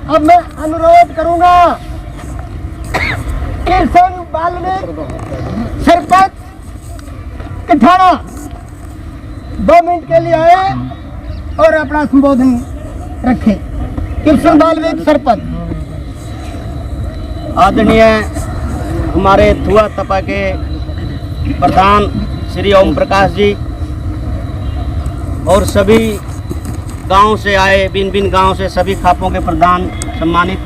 अब मैं अनुरोध करूंगा कृष्ण बाल्मीकि सरपंच कठाड़ा 2 मिनट के लिए आए और अपना संबोधन रखे। कृष्ण बाल्मीकि सरपंच। आदरणीय हमारे धुआ तपा के प्रधान श्री ओम प्रकाश जी और सभी गांव से आए, भिन्न भिन्न गांव से सभी खापों के प्रधान, सम्मानित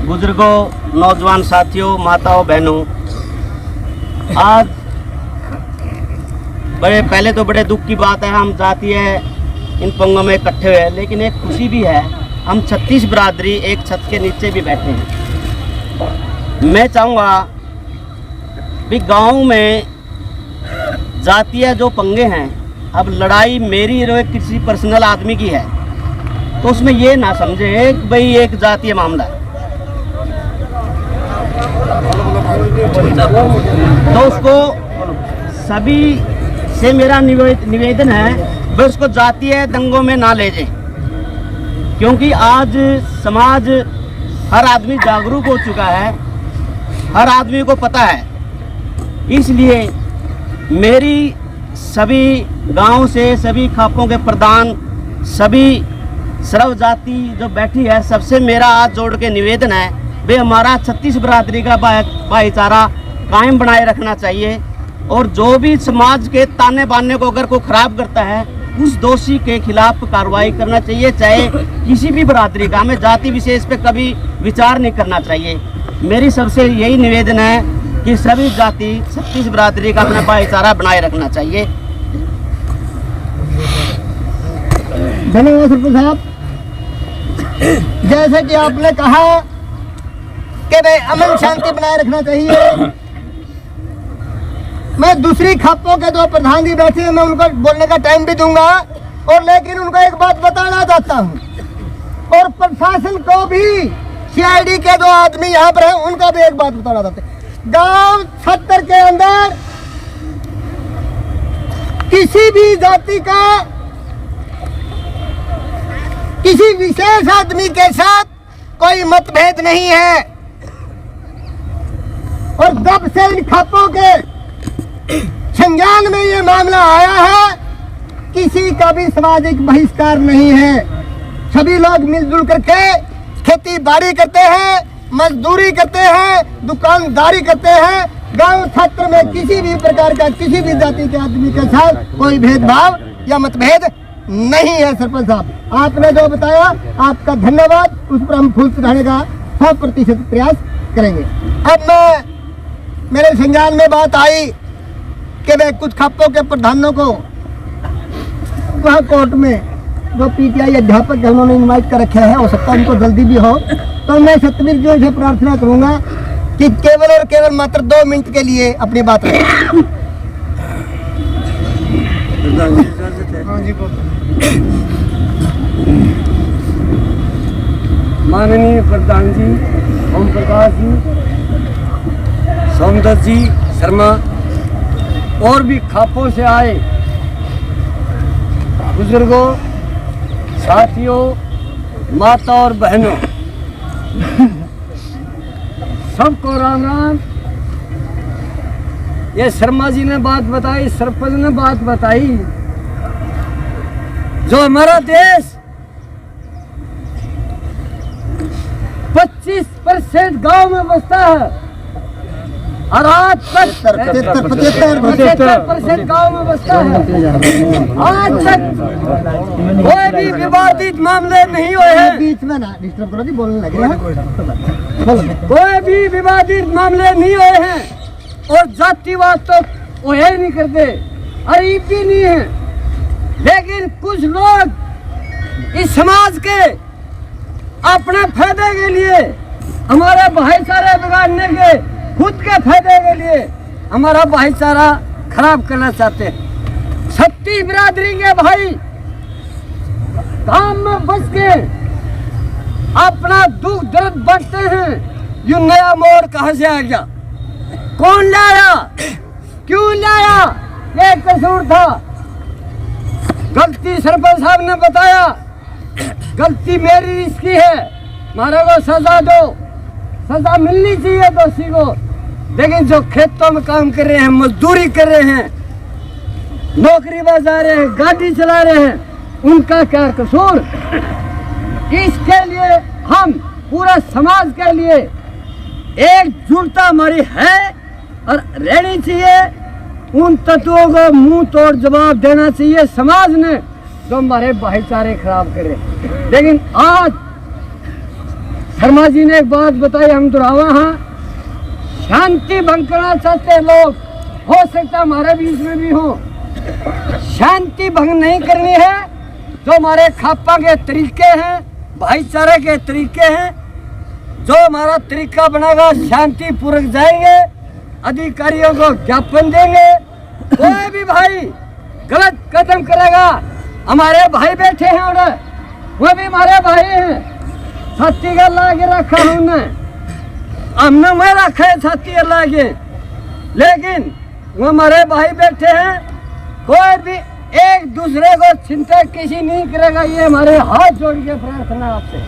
बुजुर्गों, नौजवान साथियों, माताओं, बहनों, आज पहले तो बड़े दुख की बात है, हम जातीय इन पंगों में इकट्ठे हुए हैं, लेकिन एक खुशी भी है, हम 36 बिरादरी एक छत के नीचे भी बैठे हैं। मैं चाहूँगा भी गांव में जातीय जो पंगे हैं, अब लड़ाई मेरी और किसी पर्सनल आदमी की है, तो उसमें ये ना समझे कि भाई एक जातीय मामला है, तो उसको सभी से मेरा निवेदन है वह उसको जातीय दंगों में ना ले जाए, क्योंकि आज समाज हर आदमी जागरूक हो चुका है, हर आदमी को पता है। इसलिए मेरी सभी गांव से सभी खापों के प्रधान, सभी सर्व जाति जो बैठी है, सबसे मेरा हाथ जोड़ के निवेदन है वे हमारा 36 बिरादरी का भाईचारा कायम बनाए रखना चाहिए, और जो भी समाज के ताने बाने को अगर कोई खराब करता है उस दोषी के खिलाफ कार्रवाई करना चाहिए, चाहे किसी भी बिरादरी का। हमें जाति विशेष पे कभी विचार नहीं करना चाहिए। मेरी सबसे यही निवेदन है कि सभी जाति 36 बिरादरी का अपना भाईचारा बनाए रखना चाहिए। धन्यवाद सरपंच साहब। जैसे कि आपने कहा कि भाई अमन शांति बनाए रखना चाहिए, मैं दूसरी खापों के जो प्रधान जी बैठे हैं मैं उनको बोलने का टाइम भी दूंगा, और लेकिन उनको एक बात बताना चाहता हूं, और प्रशासन को भी, सीआईडी के जो आदमी यहाँ पर हैं उनको भी एक बात बताना चाहते हैं। गांव 70 के अंदर किसी भी जाति का किसी विशेष आदमी के साथ कोई मतभेद नहीं है, और जब से इन खापों के संज्ञान में ये मामला आया है, किसी का भी सामाजिक बहिष्कार नहीं है। सभी लोग मिलजुल करके खेती बाड़ी करते हैं, मजदूरी करते हैं, दुकानदारी करते हैं। गांव क्षेत्र में किसी भी प्रकार का किसी भी जाति के आदमी के साथ कोई भेदभाव या मतभेद नहीं है। सरपंच साहब, आपने जो बताया आपका धन्यवाद, उस पर हम फूल चढ़ाने का 100% प्रयास करेंगे। अब मेरे संज्ञान में बात आई कि वे कुछ खापों के प्रधानों को वहाँ कोर्ट में जो पीटीआई अध्यापक है उन्होंने इन्वाइट कर रखे हैं, हो सकता है उनको जल्दी भी हो, तो मैं सतवीर जी से प्रार्थना करूँगा कि केवल और केवल मात्र 2 मिनट के लिए अपनी बात रखें। माननीय प्रधान जी ओम प्रकाश जी, सोमदत्त जी शर्मा और भी खापों से आए बुजुर्गों, साथियों, माता और बहनों, सबको राम राम। ये शर्मा जी ने बात बताई, सरपंच ने बात बताई, जो हमारा देश 25% गांव में बसता है और आज तक 75% गाँव में बसता है। आज तक कोई भी विवादित मामले नहीं हुए हैं, बीच में ना डिस्टर्ब करो जी, बोलने लगे। कोई भी विवादित मामले नहीं हुए हैं, और जातिवाद तो वो है नहीं करते, गरीब भी नहीं है। लेकिन कुछ लोग इस समाज के अपने फायदे के लिए, हमारे भाईचारे बिगाड़ने के, खुद के फायदे के लिए हमारा भाईचारा खराब करना चाहते हैं। 36 बिरादरी के भाई गांव में बस के अपना दुख दर्द बांटते हैं। ये नया मोड़ कहां से आ गया? कौन लाया? क्यों लाया? ये कसूर था। गलती सरपंच साहब ने बताया, गलती मेरी इसकी है, मारे को सजा दो, सजा मिलनी चाहिए दोषी को। लेकिन जो खेतों में काम कर रहे हैं, मजदूरी कर रहे हैं, नौकरी पर जा रहे हैं, गाड़ी चला रहे हैं, उनका क्या कसूर? इसके लिए हम पूरा समाज के लिए एकजुटता हमारी है और रहनी चाहिए। उन तत्वों को मुंह तोड़ जवाब देना चाहिए समाज ने जो हमारे भाईचारे खराब करे। लेकिन आज शर्मा जी ने एक बात बताई, हम दोहरावा हाँ, शांति भंग करना चाहते हैं लोग, हो सकता है हमारे बीच में भी हो। शांति भंग नहीं करनी है। जो हमारे खापा के तरीके हैं, भाईचारे के तरीके हैं, जो हमारा तरीका बनेगा, शांति पूर्वक जाएंगे, अधिकारियों को ज्ञापन देंगे। कोई भी भाई गलत कदम करेगा, हमारे भाई बैठे हैं उधर, वो भी हमारे भाई हैं, छाती का लागे रखा हमने मैं रखा है छाती का लागे, लेकिन वो हमारे भाई बैठे हैं। कोई भी एक दूसरे को चिंता किसी नहीं करेगा। ये हमारे हाथ जोड़ के प्रार्थना आपसे।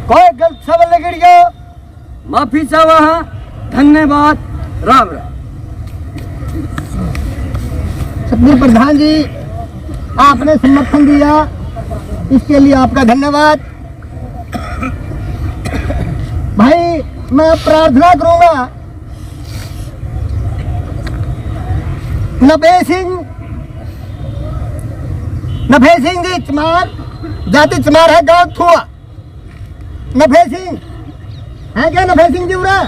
कोई गलत शब्द लग गया, माफी चाहवा। धन्यवाद। राम राम। सतगुरु प्रधान जी, आपने समर्थन दिया, इसके लिए आपका धन्यवाद। भाई मैं प्रार्थना करूंगा, नभे सिंह जी चमार, जाति चमार है, गांव थुआ। नभे सिंह है क्या? नभे सिंह जी उड़ा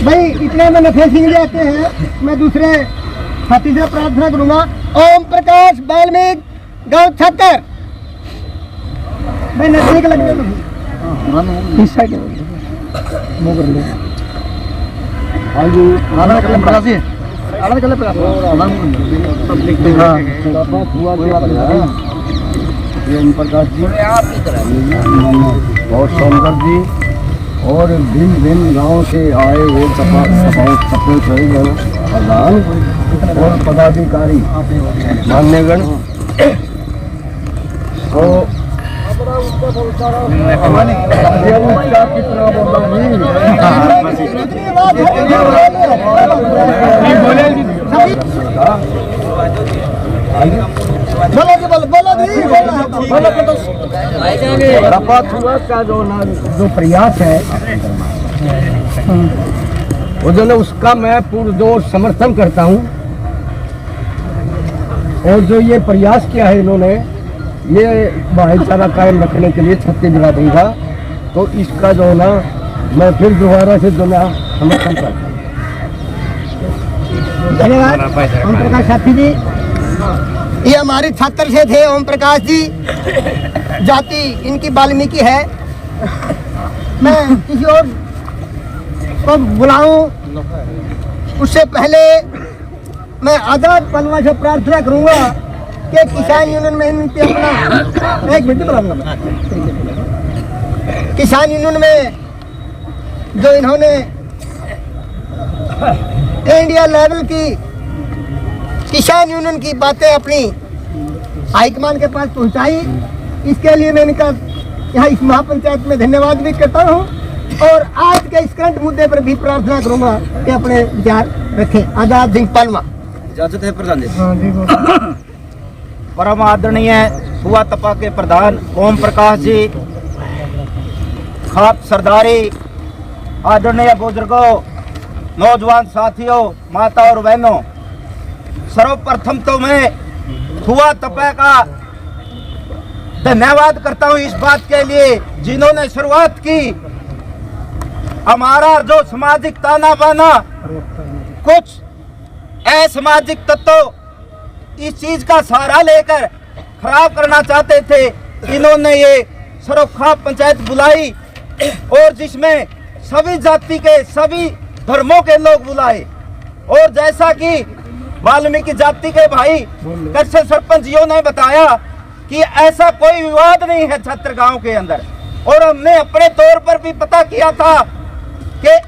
भाई, इतने में नभे सिंह जी आते हैं। मैं दूसरे साथी से प्रार्थना करूंगा। ओम प्रकाश वाल्मीकि, गांव छक्कर। भाई नजदीक लग गया, इस साइड बहुत शंकर जी और भिन्न भिन्न गांव से आए हुए प्रधान और पदाधिकारी मान्यगण तो का जो प्रयास है वो जो उसका मैं पुरजोर समर्थन करता हूँ। और जो ये प्रयास किया है इन्होंने, ये भाईचारा कायम रखने के लिए छत्तीसगढ़ देगा, तो इसका जो ना मैं फिर दोबारा से जो ना समर्थन करता हूँ। धन्यवाद ओम प्रकाश साथी जी। ये हमारे छात्र से थे ओम प्रकाश जी, जाति इनकी वाल्मीकि है। मैं किसी और को बुलाऊं उससे पहले मैं आजाद पलवा से प्रार्थना करूंगा कि किसान यूनियन में इनके अपना एक मिनट बुलाऊंगा। किसान यूनियन में जो इन्होंने इंडिया लेवल की किसान यूनियन की बातें अपनी हाईकमान के पास पहुंचाई, इसके लिए मैं इनका यहाँ इस महापंचायत में धन्यवाद भी करता हूँ। और आज के इस करंट मुद्दे पर भी प्रार्थना करूंगा कि अपने विचार रखें। आजाद सिंह पलवा। इजाजत है प्रधान जी। परम आदरणीय हुआ तपा के प्रधान ओम प्रकाश जी, खाप सरदारी, आदरणीय बुजुर्गों, नौजवान साथियों, माता और बहनों, सर्वप्रथम तो मैं हुआ तपा का धन्यवाद करता हूं इस बात के लिए जिन्होंने शुरुआत की। हमारा जो सामाजिक ताना बाना, कुछ असामाजिक तत्व इस चीज का सहारा लेकर खराब करना चाहते थे, इन्होंने ये सरोखा पंचायत बुलाई और जिसमें सभी जाति के सभी धर्मों के लोग बुलाए। और जैसा कि वाल्मीकि जाति के भाई कृष्ण सरपंच जियों ने बताया कि ऐसा कोई विवाद नहीं है छत्र गांव के अंदर। और हमने अपने तौर पर भी पता किया था कि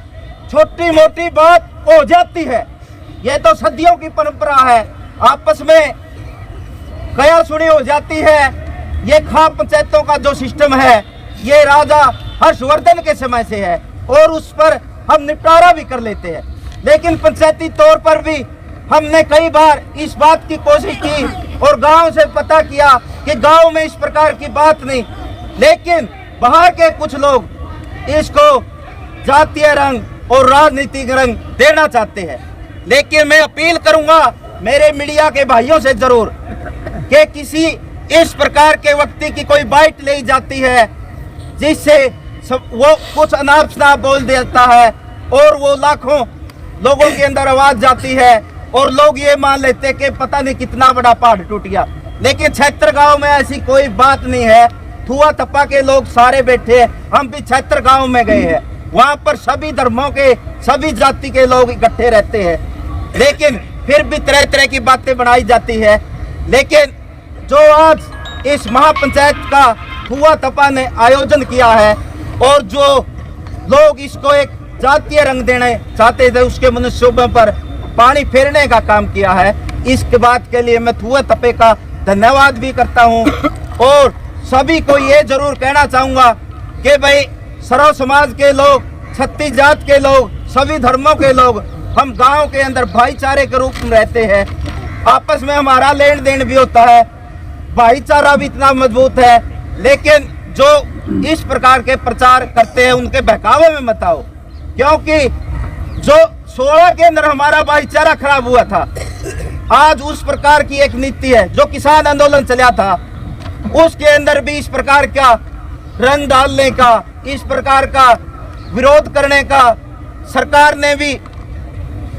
छोटी मोटी बात हो जाती है, यह तो सदियों की परंपरा है, आपस में कया सुनी हो जाती है, ये खाप पंचायतों का जो सिस्टम है ये राजा हर्षवर्धन के समय से है और उस पर हम निपटारा भी कर लेते हैं। लेकिन पंचायती तौर पर भी हमने कई बार इस बात की कोशिश की और गांव से पता किया कि गांव में इस प्रकार की बात नहीं, लेकिन बाहर के कुछ लोग इसको जातीय रंग और राजनीतिक रंग देना चाहते हैं। लेकिन मैं अपील करूंगा मेरे मीडिया के भाइयों से जरूर कि किसी इस प्रकार के व्यक्ति की कोई बाइट ली जाती है जिससे वो कुछ अनाप शनाप बोल देता है और वो लाखों लोगों के अंदर आवाज जाती है और लोग ये मान लेते हैं कि पता नहीं कितना बड़ा पहाड़ टूट गया। लेकिन छैत्र गांव में ऐसी कोई बात नहीं है। थुआ थप्पा के लोग सारे बैठे हैं, हम भी छैत्र गांव में गए हैं, वहां पर सभी धर्मों के सभी जाति के लोग इकट्ठे रहते हैं, लेकिन फिर भी तरह तरह की बातें बनाई जाती है। लेकिन जो आज इस महापंचायत का थुआ थप्पा ने आयोजन किया है और जो लोग इसको एक जातीय रंग देने चाहते थे उसके मनुष्यों पर पानी फेरने का काम किया है, इसके बात के लिए मैं थुआ थप्पे का धन्यवाद भी करता हूं। और सभी को ये जरूर कहना चाहूंगा कि भाई सर्व समाज के लोग, छत्तीस जात के लोग, सभी धर्मों के लोग हम गांव के अंदर भाईचारे के रूप में रहते हैं। आपस में हमारा लेन देन भी होता है, भाईचारा भी इतना मजबूत है। लेकिन जो इस प्रकार के प्रचार करते हैं उनके बहकावे में मत आओ, क्योंकि जो 16 के अंदर हमारा भाईचारा खराब हुआ था, आज उस प्रकार की एक नीति है। जो किसान आंदोलन चला था उसके अंदर भी इस प्रकार का रंग डालने का, इस प्रकार का विरोध करने का सरकार ने भी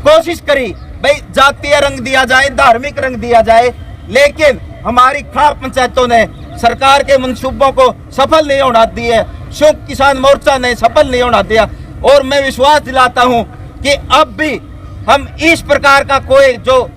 कोशिश करी, भाई जातीय रंग दिया जाए, धार्मिक रंग दिया जाए, लेकिन हमारी खाप पंचायतों ने सरकार के मंसूबों को सफल नहीं होना दिए, संयुक्त किसान मोर्चा ने सफल नहीं होना दिया। और मैं विश्वास दिलाता हूं कि अब भी हम इस प्रकार का कोई जो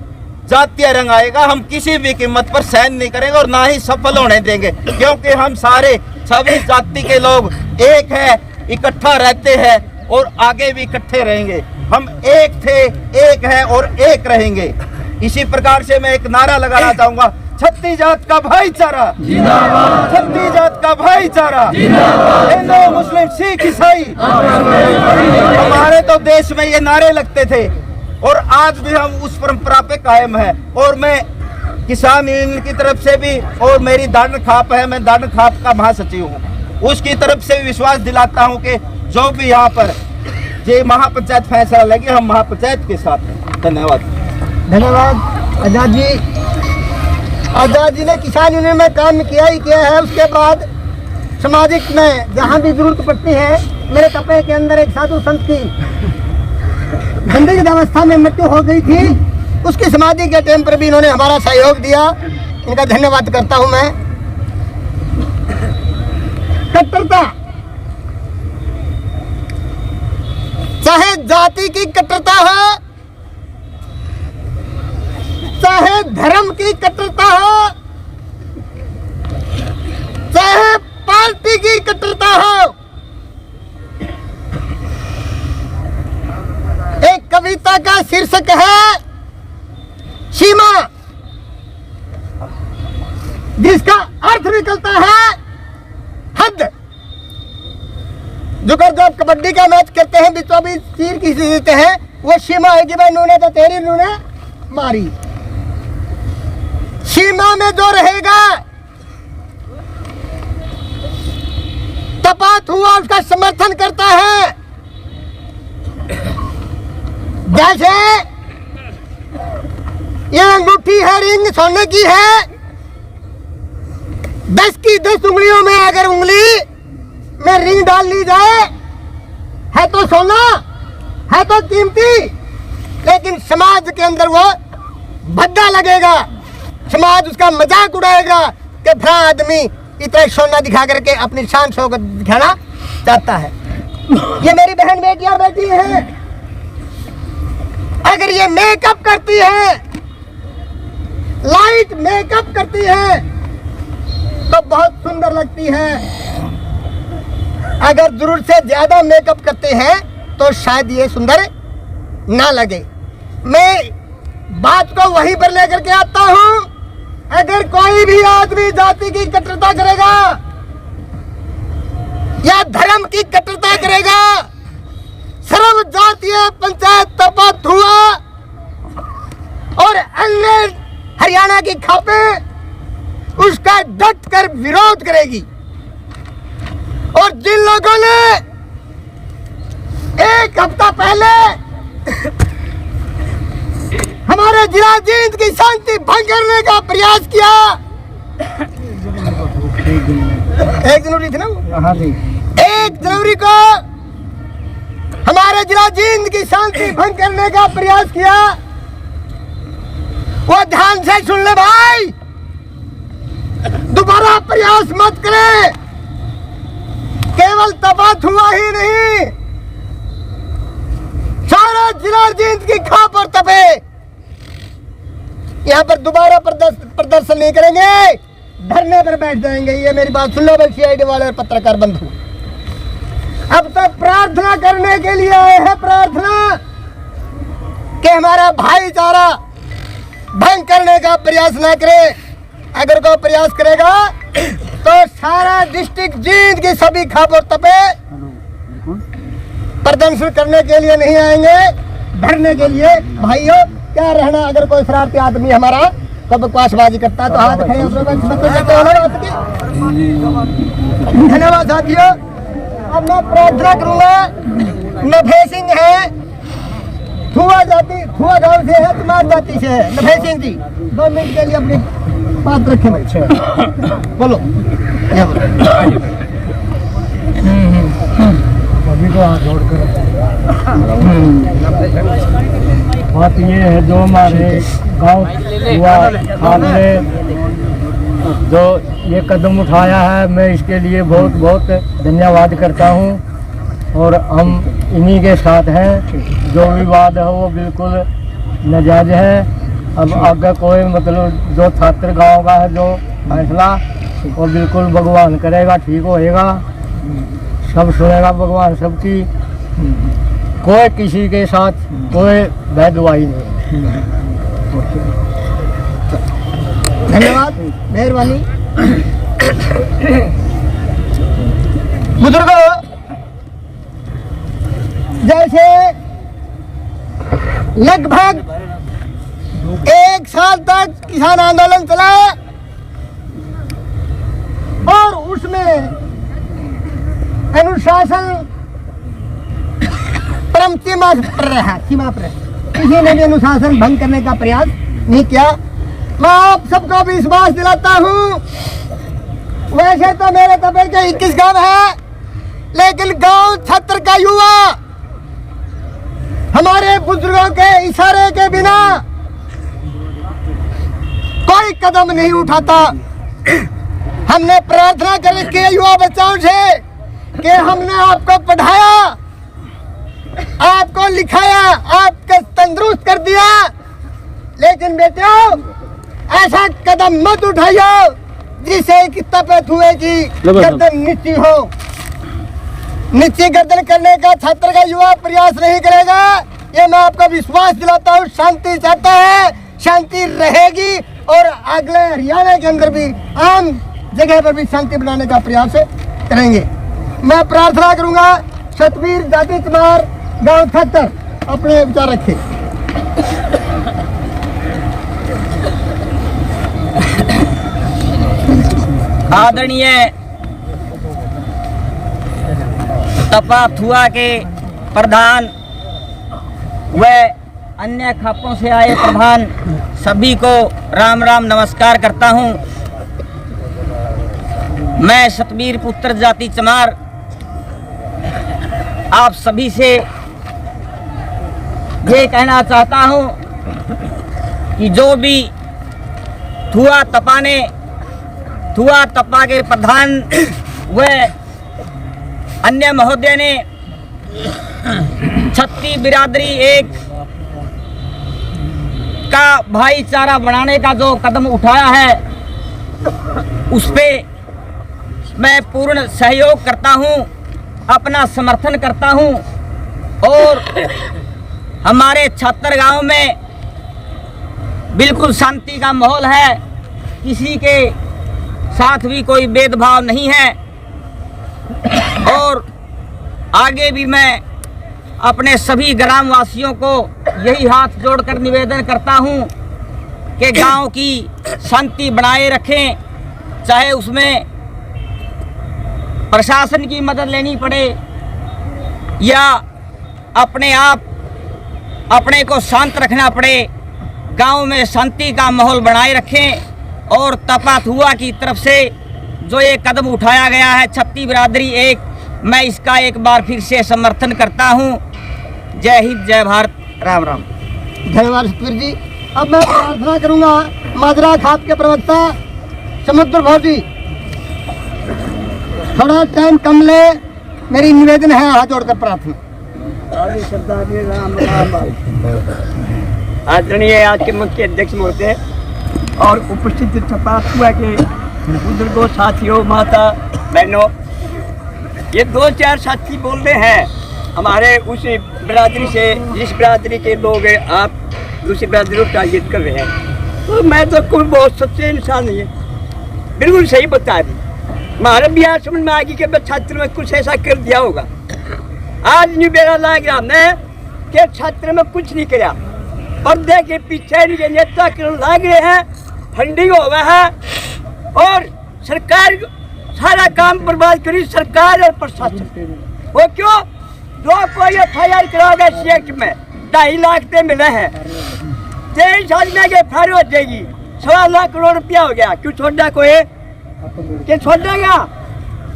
जातीय रंग आएगा हम किसी भी कीमत पर सहन नहीं करेंगे और ना ही सफल होने देंगे, क्योंकि हम सारे सभी जाति के लोग एक है, इकट्ठा रहते हैं और आगे भी इकट्ठे रहेंगे। हम एक थे, एक है और एक रहेंगे। इसी प्रकार से मैं एक नारा लगाना चाहूंगा, छत्तीस जात का भाईचारा जिंदाबाद, छत्तीस जात का भाईचारा जिंदाबाद, हिंदू मुस्लिम सिख ईसाई। हमारे तो देश में ये नारे लगते थे और आज भी हम उस परंपरा पे कायम है। और मैं किसान यूनियन की तरफ से भी, और मेरी दान खाप है, मैं दान खाप का महासचिव हूँ, उसकी तरफ से भी विश्वास दिलाता हूँ कि जो भी यहाँ पर ये महापंचायत फैसला लगे हम महापंचायत के साथ हैं। धन्यवाद। धन्यवाद आजाद जी। आजाद जी ने किसान यूनियन में काम किया ही किया है, उसके बाद सामाजिक में जहाँ भी जरूरत पड़ती है, मेरे कपड़े के अंदर एक साधु संत की गंदगी अवस्था में मृत्यु हो गई थी, उसकी समाधि के टाइम पर भी इन्होंने हमारा सहयोग दिया, इनका धन्यवाद करता हूँ मैं। कट्टरता, चाहे जाति की कट्टरता हो, चाहे धर्म की कट्टरता हो, चाहे पार्टी की कट्टरता हो, एक कविता का शीर्षक है सीमा, जिसका अर्थ निकलता है हद। जो जब कबड्डी का मैच करते हैं, बीचों बीच तीर किसी देते हैं, वो सीमा है कि भाई नूने तो तेरी नूने मारी। सीमा में जो रहेगा तपात हुआ उसका समर्थन करता है। जैसे ये अंगूठी है, रिंग सोने की है, 10 की 10 उंगलियों में अगर उंगली में रिंग डाल ली जाए, है तो सोना, है तो कीमती, लेकिन समाज के अंदर वो भद्दा लगेगा, समाज उसका मजाक उड़ाएगा कि भला आदमी इतना सोना दिखा करके अपनी शान शौकत दिखाना चाहता है। ये मेरी बहन बेटियां बैठी हैं, अगर ये मेकअप करती है, लाइट मेकअप करती है तो बहुत सुंदर लगती है। अगर जरूरत से ज्यादा मेकअप करते हैं तो शायद ये सुंदर ना लगे। मैं बात को वहीं पर लेकर के आता हूं अगर कोई भी आदमी जाति की कट्टरता करेगा या धर्म की कट्टरता करेगा, सर्व जातीय पंचायत तपाथुआ और अन्य हरियाणा की खापे उसका डट कर विरोध करेगी। और जिन लोगों ने एक हफ्ता पहले हमारे जिला जींद की शांति भंग करने का प्रयास किया, एक जनवरी थी ना वो? हाँ जी। 1 जनवरी को हमारे जिला जींद की शांति भंग करने का प्रयास किया, वो ध्यान से सुन ले भाई, दोबारा प्रयास मत करे। केवल तपाथुआ ही नहीं, सारा जिला जींद की खाप और तपे यहाँ पर दोबारा प्रदर्शन नहीं करेंगे, धरने पर बैठ जाएंगे। ये मेरी बात सुन लो सीआईडी वाले और पत्रकार बंधु। अब तो प्रार्थना करने के लिए आए हैं, प्रार्थना कि हमारा भाईचारा भंग करने का प्रयास ना करे। अगर कोई प्रयास करेगा तो सारा डिस्ट्रिक्ट जींद की सभी खाप और तपे प्रदर्शन करने के लिए नहीं आएंगे, धरने के लिए। भाइयों क्या रहना, अगर कोई शरारती आदमी हमारा तो बकवासबाजी करता तो हाथ खड़े धन्यवाद साथियों। अब मैं प्रार्थना करूंगा, नभे सिंह है, थुआ गांव से है, तुम्हारी जाति से है, नभे सिंह जी 2 मिनट के लिए अपनी बात रखें। बोलो अभी तो हाथ जोड़कर बात ये है, जो हमारे गांव हुआ हाल में जो ये कदम उठाया है, मैं इसके लिए बहुत बहुत धन्यवाद करता हूं। और हम इन्हीं के साथ हैं। जो विवाद है वो बिल्कुल नाजायज है। अब आगे कोई मतलब जो छात्र गांव का है जो फैसला वो बिल्कुल भगवान करेगा, ठीक होएगा, सब सुनेगा भगवान सबकी। कोई किसी के साथ कोई भेदभाई नहीं। धन्यवाद, मेहरबानी। बुजुर्गों, जैसे लगभग 1 साल तक किसान आंदोलन चला और उसमें अनुशासन परम सीमा पर रहा, सीमा पर किसी ने भी अनुशासन भंग करने का प्रयास नहीं किया। मैं आप सबको विश्वास दिलाता हूँ, वैसे तो मेरे तबे के 21 गांव है, लेकिन गांव 76 का युवा हमारे बुजुर्गों के इशारे के बिना कोई कदम नहीं उठाता। हमने प्रार्थना कर के युवा बच्चों से कि हमने आपको पढ़ाया, आपको लिखाया, आपको तंदुरुस्त कर दिया, लेकिन बेटो ऐसा कदम मत उठाइयो जिससे कि तपाथुए की गर्दन नीची हो। नीची गर्दन करने का छात्र का युवा प्रयास नहीं करेगा, ये मैं आपको विश्वास दिलाता हूँ। शांति चाहता है, शांति रहेगी और अगले हरियाणा के अंदर भी आम जगह पर भी शांति बनाने का प्रयास करेंगे। मैं प्रार्थना करूंगा, सतवीर जाति चमार गांव 76 अपने विचार रखे। आदरणीय तपाथुआ के प्रधान व अन्य खापों से आए प्रधान सभी को राम राम नमस्कार करता हूं। मैं सतवीर पुत्र जाति चमार आप सभी से ये कहना चाहता हूं कि जो भी थुआ तपा के प्रधान व अन्य महोदय ने छत्ती बिरादरी एक का भाईचारा बनाने का जो कदम उठाया है उस पे मैं पूर्ण सहयोग करता हूं, अपना समर्थन करता हूं। और हमारे 76 गांव में बिल्कुल शांति का माहौल है। किसी के साथ भी कोई भेदभाव नहीं है। और आगे भी मैं अपने सभी ग्रामवासियों को यही हाथ जोड़कर निवेदन करता हूं कि गांव की शांति बनाए रखें, चाहे उसमें प्रशासन की मदद लेनी पड़े या अपने आप अपने को शांत रखना पड़े। गांव में शांति का माहौल बनाए रखें। और तपाथुआ की तरफ से जो ये कदम उठाया गया है छत्ती बिरादरी एक, मैं इसका एक बार फिर से समर्थन करता हूं। जय हिंद, जय भारत, राम राम। धन्यवाद सतवीर जी। अब मैं प्रार्थना करूंगा माजरा खाप के प्रवक्ता समुद्र भौर जी, थोड़ा टाइम कम ले, मेरी निवेदन है हाथ जोड़कर प्रार्थना। आदरणीय आज के मुख्य अध्यक्ष महोदय और उपस्थित तपाथुआ के बुजुर्गों, साथियों, माता बहनों, ये 2-4 साथी बोल रहे हैं हमारे उस बिरादरी से, जिस बिरादरी के लोग हैं, आप दूसरी बिरादरी को टारगेट कर रहे हैं। तो मैं तो कोई बहुत सच्चे इंसान नहीं है, बिल्कुल सही बता दी। हमारे बिहार समझ में आ गई कि छात्र में कुछ ऐसा कर दिया होगा। आज नहीं मेरा लाग रहा मैं कि छात्र में कुछ नहीं किया, पर्दे के पीछे नहीं नेता लाग रहे हैं, फंडिंग हो गया है और सरकार सारा काम बर्बाद करी, सरकार और प्रशासन। वो क्यों? जो कोई FIR कराओगे सीएक्ट में 2.5 लाख पे मिले हैं, 23 साल में FIR हो जाएगी, 1.25 लाख करोड़ रुपया हो गया। क्यों छोड़ा कोई? क्या छोड़ेगा?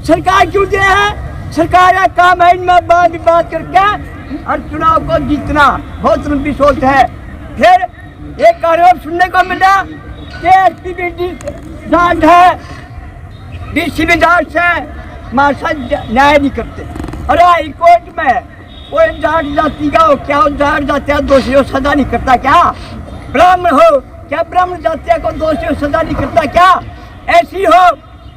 सरकार क्यों दे है? सरकार का काम है इनमें बात करके और चुनाव को जीतना। बहुत लंबी सोच है। फिर एक आरोप सुनने को मिला कि एक्टिविटी जांच है, DCB जांच है, मार्शल न्याय नहीं करते। अरे हाई कोर्ट में कोई जांच जाति का हो क्या, हो जांच जातिया दोषियों सजा नहीं करता क्या? ब्राह्मण हो क्या, ब्राह्मण जातिया को दोषियों सजा नहीं करता क्या? ऐसी हो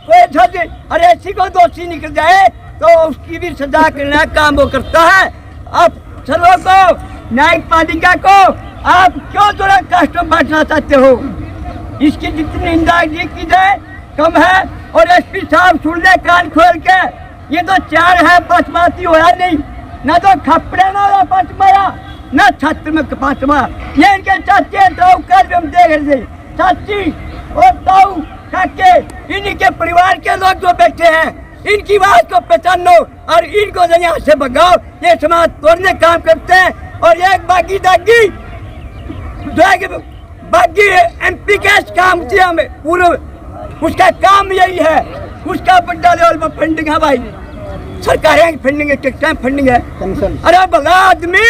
कोई जज अरे ऐसी को दोषी निकल जाए तो उसकी भी सजा करना काम वो करता है। अब सर्वों को, न्यायिक पालिका को आप क्यों थोड़ा कष्ट बांटना चाहते हो? इसकी जितनी निंदा की जाए कम है। और SP साहब सुन ले कान खोल के, ये तो 4 है, 5 बाती होया नहीं, ना तो खपड़े ना 5 माया, ना छात्र में 5 माया। ये इनके चाचे तो कर हम देख रहे थे, चाची और ताऊ काके, इन्हीं के परिवार के लोग जो बैठे हैं, इनकी बात को पहचानो और इनको यहाँ से भगाओ। ये समाज तोड़ने काम करते हैं। और एक बागी दागी बागी MP के काम किया में पूरे, उसका काम यही है, उसका बड़ा लेवल पर फंडिंग है भाई, सरकारें फंडिंग है, टेक्टाइम फंडिंग है। अरे भला आदमी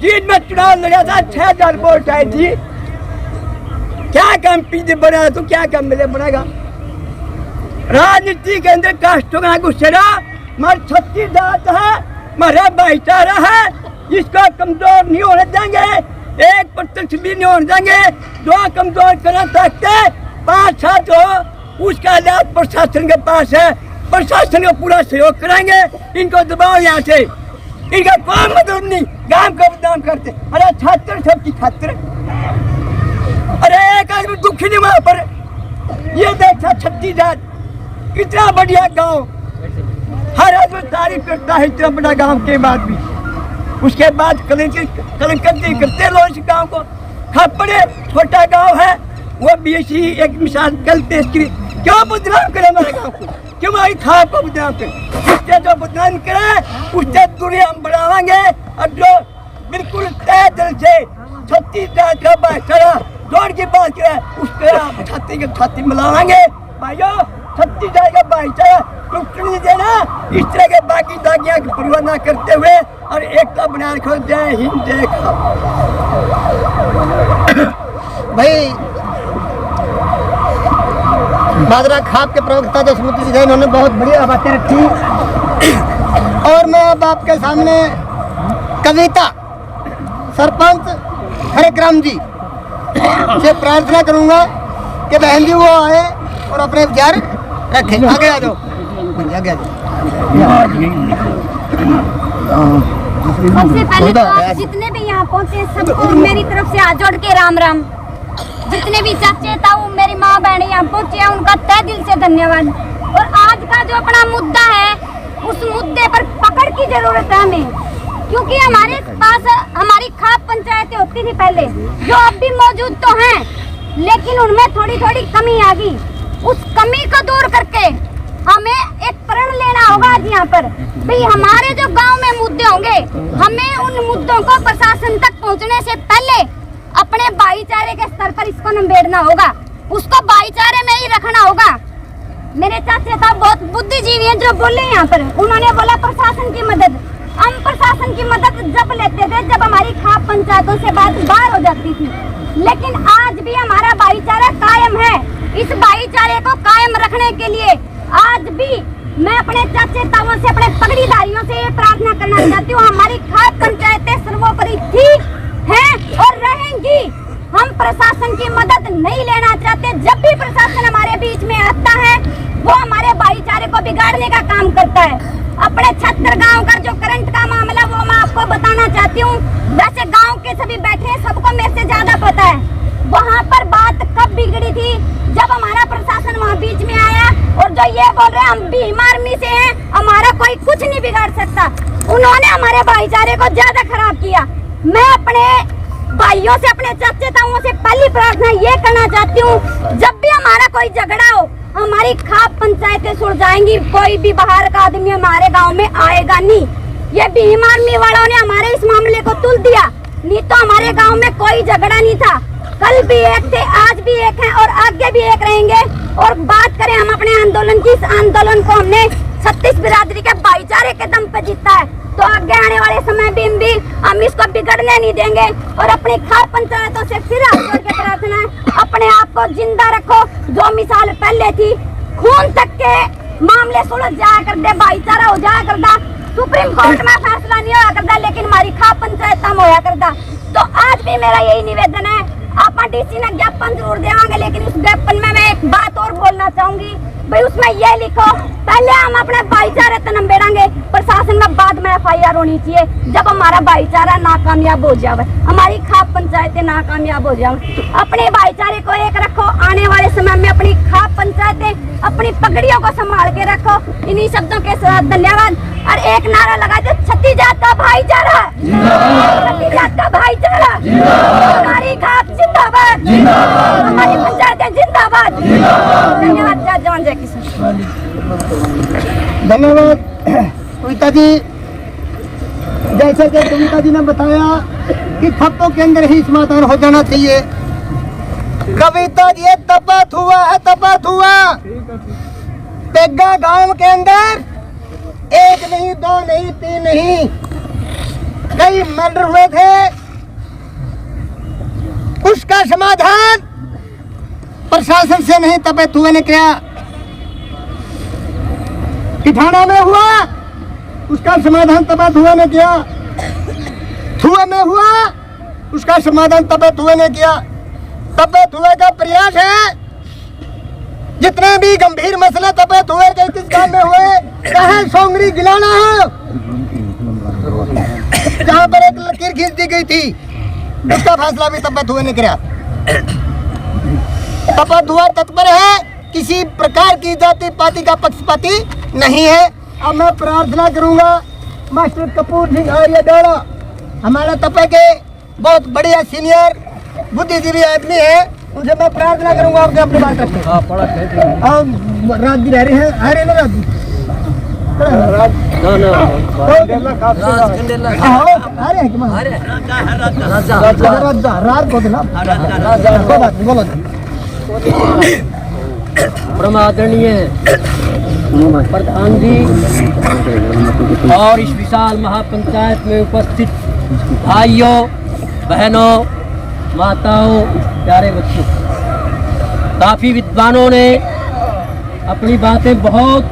जीत में चुनाव लड़ा था, 6000 वोट आई थी, क्या काम पीछे बना तो क्या काम मिले बनेगा? राजनीति के अंदर कास्टों का गुस्सेरा, हमारी छत्तीस जात है, हमारा भाईचारा है, इसको कमजोर नहीं होने देंगे, 1% भी नहीं होने देंगे। जो कमजोर करना चाहते 5-7 हो, उसका इलाज प्रशासन के पास है, प्रशासन को पूरा सहयोग कराएंगे। इनको दबाओ यहाँ से, इनका कोई मतलब नहीं, गांव का बदनाम करते। अरे छात्र सबकी खातिर, अरे एक आदमी दुखी नहीं वहां पर। ये देखा छत्तीसगढ़ कितना बढ़िया गांव, हर आदमी तारीफ करता है इतना बड़ा गांव के बाद भी। उसके बाद कलंकती करते लोग इस गांव को। खपड़े छोटा गांव है, वो भी ऐसी एक मिसाल कल पेश की। क्यों बदनाम करे हमारे गांव को? क्यों हमारी खाप को बदनाम करे? उससे जो बदनाम करे उससे दूरी हम बढ़ावाएंगे। और जो बिल्कुल तय दिल से छत्तीसगढ़ का भाईचारा जोड़ की बात करे, उसके छाती के छाती मिलाएंगे। भाइयों, छत्तीसगढ़ का भाईचारा टूट नहीं देना। इस तरह के बाकी दागियां की परवाह न करते हुए और एकता बनाए रखो। जय हिंद, जय खाप। भाई माजरा खाप के प्रवक्ता जो समुद्री जी, इन्होंने बहुत बढ़िया बातें रखी। और मैं अब आपके सामने कविता सरपंच हरेग्राम जी से प्रार्थना करूंगा कि बहन जी वो आए और अपने विचार रखें। आगे आ जाओ, आगे आ जाओ। सबसे पहले तो आप जितने भी यहाँ पहुँचे सबको मेरी तरफ से हाथ जोड़ के राम राम। जितने भी चाचे ताऊ मेरी माँ बहन यहाँ पहुँचे हैं उनका तहे दिल से धन्यवाद। और आज का जो अपना मुद्दा है उस मुद्दे पर पकड़ की जरूरत है हमें, क्योंकि हमारे पास हमारी खाप पंचायतें होती थी पहले, जो अब भी मौजूद तो हैं, लेकिन उनमें थोड़ी थोड़ी कमी आ गई। उस कमी को दूर करके हमें एक प्रण लेना होगा आज यहाँ पर। भाई हमारे जो गांव में मुद्दे होंगे, हमें उन मुद्दों को प्रशासन तक पहुँचने से पहले अपने भाईचारे के स्तर पर इसको निबेड़ना होगा, उसको भाईचारे में ही रखना होगा। मेरे चाचा साहब बहुत बुद्धिजीवी हैं जो बोले यहाँ पर, उन्होंने बोला प्रशासन की मदद। हम प्रशासन की मदद जब लेते थे जब हमारी खाप पंचायतों से बात बाहर हो जाती थी, लेकिन आज भी हमारा भाईचारा कायम है। इस भाईचारे को कायम रखने के लिए आज भी मैं अपने चाचे ताऊओं से, अपने पगड़ीधारियों से ये प्रार्थना करना चाहती हूँ, हमारी खाप पंचायतें सर्वोपरि थी, हैं और रहेंगी। हम प्रशासन की मदद नहीं लेना चाहते। जब भी प्रशासन हमारे बीच में आता है वो हमारे भाईचारे को बिगाड़ने का काम करता है। अपने 76 गांव का जो करंट का मामला वो मैं आपको बताना चाहती हूँ। वैसे गांव के सभी बैठे हैं, सबको मेरे से ज्यादा पता है वहाँ पर बात कब बिगड़ी थी, जब हमारा प्रशासन वहाँ बीच में आया और जो ये बोल रहे हैं हम भीम आर्मी से हैं, हमारा कोई कुछ नहीं बिगाड़ सकता। उन्होंने हमारे भाईचारे को ज्यादा खराब किया। मैं अपने भाइयों से, अपने चाचे ताऊओं से पहली प्रार्थना ये करना चाहती हूँ, जब भी हमारा कोई झगड़ा हो हमारी खाप पंचायतें सुलझाएंगी, कोई भी बाहर का आदमी हमारे गांव में आएगा नहीं। ये भीम आर्मी वालों ने हमारे इस मामले को तुल दिया, नहीं तो हमारे गांव में कोई झगड़ा नहीं था। कल भी एक थे, आज भी एक हैं और आगे भी एक रहेंगे। और बात करें हम अपने आंदोलन की, इस आंदोलन को हमने 36 बिरादरी के भाईचारे के दम पे जीता है, तो आगे आने वाले समय में भी हम इसको बिगड़ने नहीं देंगे। और अपनी खाप पंचायतों से फिर हाथ जोड़ के प्रार्थना है, अपने आप को जिंदा रखो। जो मिसाल पहले थी, खून तक के मामले सुलझ जाया करते, भाईचारा हो जाया करता, सुप्रीम कोर्ट में फैसला नहीं होया करता, लेकिन हमारी खाप पंचायत में होया करता। तो आज भी मेरा यही निवेदन है, आप डीसी ने ज्ञापन जरूर देंगे, लेकिन उस ज्ञापन में मैं एक बात और बोलना चाहूंगी, भाई उसमें ये लिखो, पहले हम अपने भाईचारे तो नंबेड़ेंगे, प्रशासन में बाद में FIR होनी चाहिए। जब हमारा भाईचारा नाकामयाब हो जाए, हमारी खाप पंचायतें नाकामयाब हो जाए, अपने भाईचारे को एक रखो। आने वाले समय में अपनी खाप पंचायतें अपनी पगड़ियों को संभाल के रखो। इन्हीं शब्दों के साथ धन्यवाद। और एक नारा लगा दो, छत्ती जात का भाईचारा, छत्ती जात का भाईचारा, हमारी खाप जिंदाबाद, हमारी पंचायतें जिंदाबाद। धन्यवाद। जय जवान जय किसान। धन्यवाद कविता जी। जैसे कि कविता जी ने बताया कि खप्पों के अंदर ही समाधान हो जाना चाहिए। कविता जी, ये तपत हुआ है, तपत हुआ। पेग्गा गांव के अंदर 1 नहीं, 2 नहीं, 3 नहीं, कई मर्डर हुए थे। उसका समाधान प्रशासन से नहीं, तपत हुए ने किया। पिठाना में हुआ, उसका समाधान तपत हुए ने किया। थुआ में हुआ, उसका समाधान तपत हुए ने किया। तपत हुए का प्रयास है, जितने भी गंभीर मसले तपत हुए के किस काम में हुए, चाहे सोंगरी गिलाना हो, जहाँ पर एक लकीर खींच दी गई थी, उसका फैसला भी तपत हुए ने किया। तपत हुआ तत्पर है, किसी प्रकार की जाति पाति का पक्षपाती नहीं है। अब मैं प्रार्थना करूंगा, मास्टर कपूर सिंह आर्य डाड़ा हमारे तपे के बहुत बढ़िया सीनियर बुद्धिजीवी आदमी है, उनसे मैं प्रार्थना करूंगा आपके अपनी बात रखें। रात जी रह रहे हैं, आ रहे ना रात जी, रात को बोलो। परम आदरणीय प्रधान जी और इस विशाल महापंचायत में उपस्थित भाइयों, बहनों, माताओं, प्यारे बच्चों, काफ़ी विद्वानों ने अपनी बातें बहुत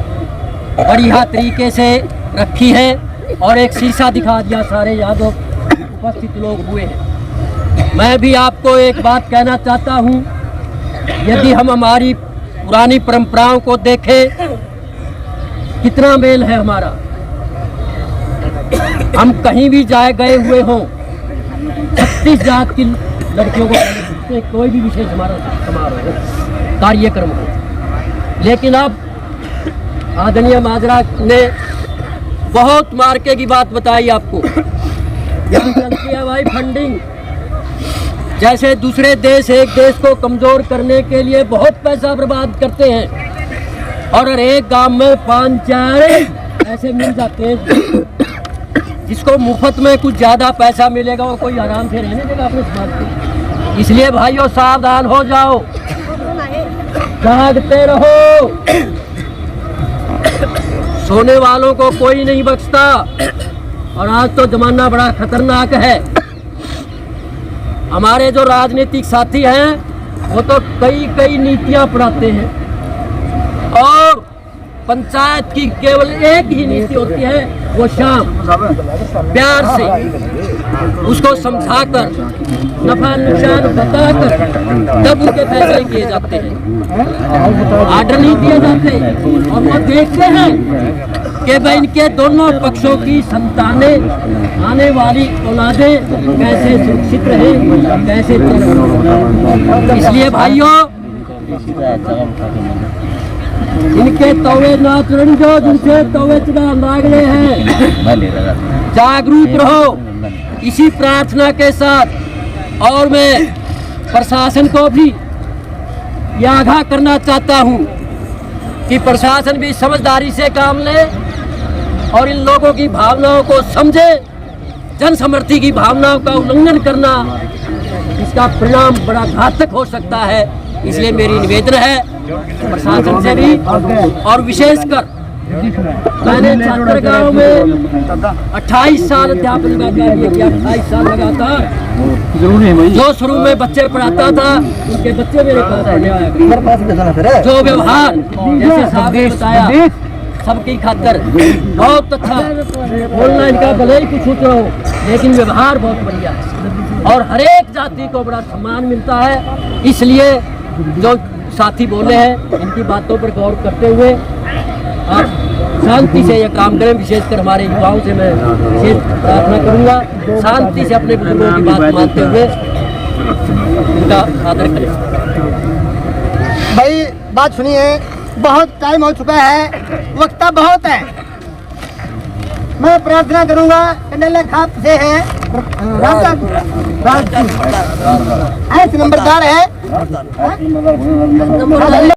बढ़िया तरीके से रखी है और एक शीशा दिखा दिया सारे यादव उपस्थित लोग हुए हैं। मैं भी आपको एक बात कहना चाहता हूँ, यदि हम हमारी पुरानी परंपराओं को देखें, कितना मेल है हमारा। हम कहीं भी जाए गए हुए हों, 36 जात की लड़कियों को हैं कोई भी विशेष समारोह हो, कार्यक्रम हो। लेकिन अब आदरणीय माजरा ने बहुत मार्के की बात बताई आपको। यहाँ चलती है भाई फंडिंग, जैसे दूसरे देश एक देश को कमजोर करने के लिए बहुत पैसा बर्बाद करते हैं और हर एक गांव में 5-4 ऐसे मिल जाते हैं जिसको मुफ्त में कुछ ज्यादा पैसा मिलेगा वो कोई आराम से रहने देगा अपने समाज को। इसलिए भाइयों सावधान हो जाओ, जागते रहो। सोने वालों को कोई नहीं बख्शता और आज तो जमाना बड़ा खतरनाक है। हमारे जो राजनीतिक साथी हैं वो तो कई नीतियां पढ़ाते हैं और पंचायत की केवल एक ही नीति होती है, वो शाम प्यार से उसको समझाकर नफा नुकसान बताकर तब उनके फैसले किए जाते हैं, आर्डर नहीं दिए जाते। और वो देखते हैं कि भाई इनके दोनों पक्षों की संतानें आने वाली औलादें कैसे सुरक्षित रहे, कैसे। इसलिए भाइयों इनके तवे ना चढ़ जो जिनसे तवे चढ़ा लागले हैं, जागरूक रहो इसी प्रार्थना के साथ। और मैं प्रशासन को भी यह आगाह करना चाहता हूँ कि प्रशासन भी समझदारी से काम ले और इन लोगों की भावनाओं को समझे। जनसमर्थी की भावनाओं का उल्लंघन करना इसका परिणाम बड़ा घातक हो सकता है। इसलिए मेरी निवेदन है प्रशासन से भी और विशेषकर मैंने छात्रगांव में 28 साल अध्यापन का कार्य किया, 28 साल लगातार। जो शुरू में बच्चे पढ़ाता था उनके बच्चे मेरे पास पढ़ने आया। जो व्यवहार जैसे साहब ने बताया सबकी खातर बहुत अच्छा, बोलना इनका भले ही कुछ हो लेकिन व्यवहार बहुत बढ़िया है और हर एक जाति को बड़ा सम्मान मिलता है। इसलिए जो साथी बोले हैं इनकी बातों पर गौर करते हुए आप शांति से यह काम करें। विशेषकर हमारे युवाओं से मैं विशेष प्रार्थना करूंगा, शांति से अपने बुजुर्गों की बात मानते हुए इनका आदर करें। भाई बात सुनिए, बहुत टाइम हो चुका है, वक्ता बहुत है। मैं प्रार्थना करूंगा कन्हैया खाप से है ऐसे नंबरदार है।